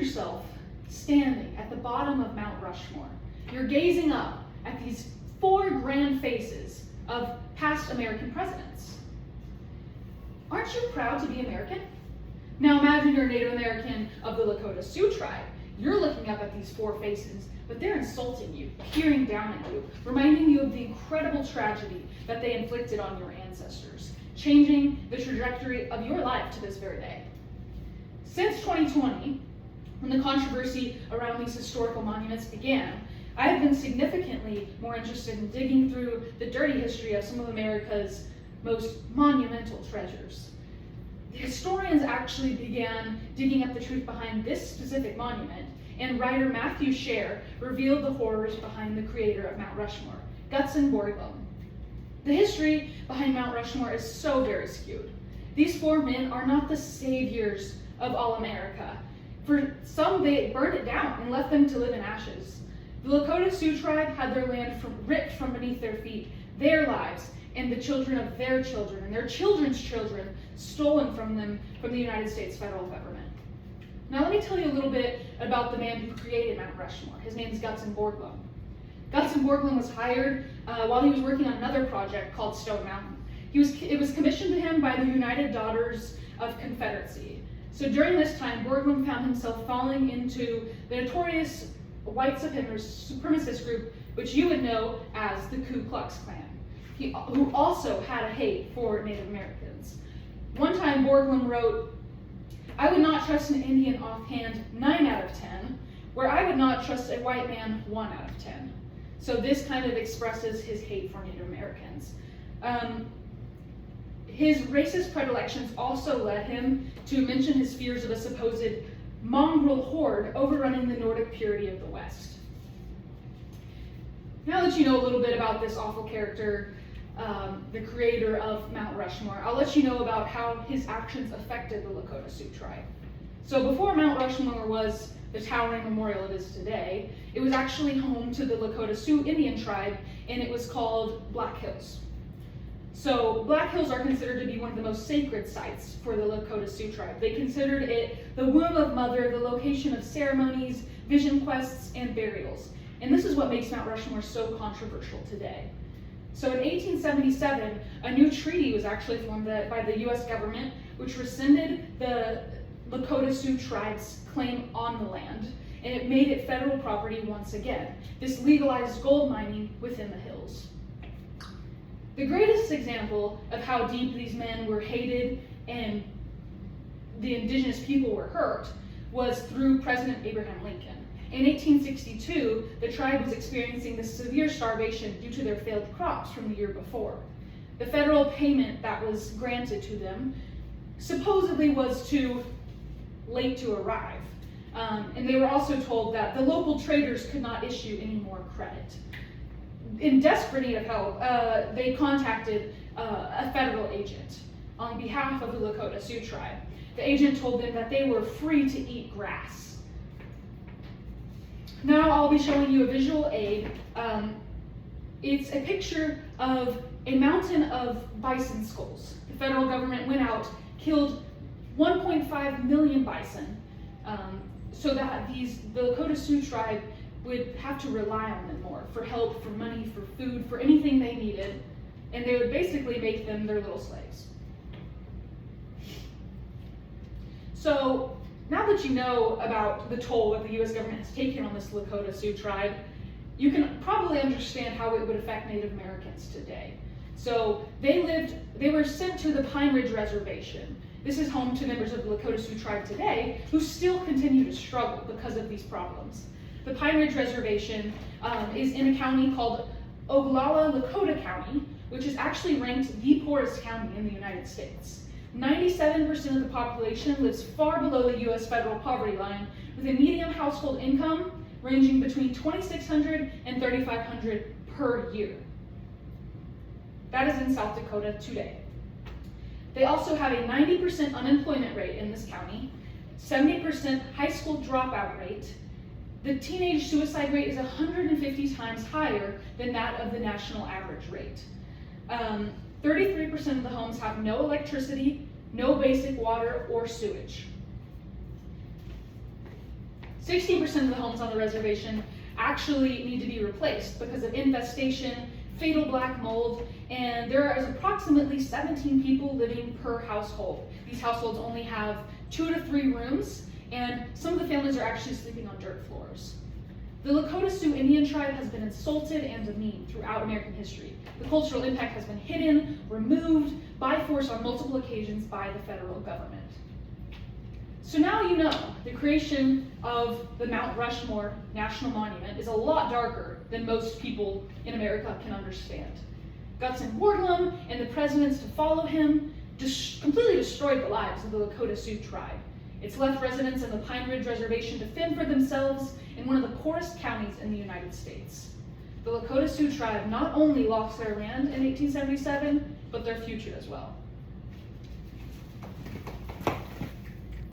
yourself standing at the bottom of Mount Rushmore. You're gazing up at these four grand faces of past American presidents. Aren't you proud to be American? Now imagine you're a Native American of the Lakota Sioux tribe. You're looking up at these four faces, but they're insulting you, peering down at you, reminding you of the incredible tragedy that they inflicted on your ancestors, changing the trajectory of your life to this very day. Since 2020, when the controversy around these historical monuments began, I have been significantly more interested in digging through the dirty history of some of America's most monumental treasures. The historians actually began digging up the truth behind this specific monument, and writer Matthew Scher revealed the horrors behind the creator of Mount Rushmore, Gutzon Borglum. The history behind Mount Rushmore is so very skewed. These four men are not the saviors of all America. For some, they burned it down and left them to live in ashes. The Lakota Sioux tribe had their land ripped from beneath their feet, their lives, and the children of their children and their children's children stolen from them from the United States federal government. Now let me tell you a little bit about the man who created Mount Rushmore. His name is Gutzon Borglum. Gutzon Borglum was hired while he was working on another project called Stone Mountain. It was commissioned to him by the United Daughters of Confederacy. So during this time, Borglum found himself falling into the notorious white supremacist group, which you would know as the Ku Klux Klan, who also had a hate for Native Americans. One time, Borglum wrote, "I would not trust an Indian offhand 9 out of 10, where I would not trust a white man 1 out of 10. So this kind of expresses his hate for Native Americans. His racist predilections also led him to mention his fears of a supposed mongrel horde overrunning the Nordic purity of the West. Now that you know a little bit about this awful character, the creator of Mount Rushmore, I'll let you know about how his actions affected the Lakota Sioux tribe. So before Mount Rushmore was the towering memorial it is today, it was actually home to the Lakota Sioux Indian tribe, and it was called Black Hills. So Black Hills are considered to be one of the most sacred sites for the Lakota Sioux tribe. They considered it the womb of mother, the location of ceremonies, vision quests, and burials. And this is what makes Mount Rushmore so controversial today. So in 1877, a new treaty was actually formed by the US government, which rescinded the Lakota Sioux tribe's claim on the land, and it made it federal property once again. This legalized gold mining within the hills. The greatest example of how deep these men were hated and the indigenous people were hurt was through President Abraham Lincoln. In 1862, the tribe was experiencing this severe starvation due to their failed crops from the year before. The federal payment that was granted to them supposedly was too late to arrive. And they were also told that the local traders could not issue any more credit. In desperate need of help, they contacted a federal agent on behalf of the Lakota Sioux tribe. The agent told them that they were free to eat grass. Now I'll be showing you a visual aid. It's a picture of a mountain of bison skulls. The federal government went out, killed 1.5 million bison, so that the Lakota Sioux tribe would have to rely on them more for help, for money, for food, for anything they needed, and they would basically make them their little slaves. So now that you know about the toll that the US government has taken on this Lakota Sioux tribe, you can probably understand how it would affect Native Americans today. So they were sent to the Pine Ridge Reservation. This is home to members of the Lakota Sioux tribe today who still continue to struggle because of these problems. The Pine Ridge Reservation is in a county called Oglala Lakota County, which is actually ranked the poorest county in the United States. 97% of the population lives far below the US federal poverty line, with a median household income ranging between $2,600 and $3,500 per year. That is in South Dakota today. They also have a 90% unemployment rate in this county, 70% high school dropout rate. The teenage suicide rate is 150 times higher than that of the national average rate. 33% of the homes have no electricity, no basic water or sewage. 60% of the homes on the reservation actually need to be replaced because of infestation, fatal black mold, and there is approximately 17 people living per household. These households only have 2 to 3 rooms, and some of the families are actually sleeping on dirt floors. The Lakota Sioux Indian tribe has been insulted and demeaned throughout American history. The cultural impact has been hidden, removed by force on multiple occasions by the federal government. So now you know the creation of the Mount Rushmore National Monument is a lot darker than most people in America can understand. Gutzon Borglum and the presidents to follow him completely destroyed the lives of the Lakota Sioux tribe. It's left residents in the Pine Ridge Reservation to fend for themselves in one of the poorest counties in the United States. The Lakota Sioux tribe not only lost their land in 1877, but their future as well.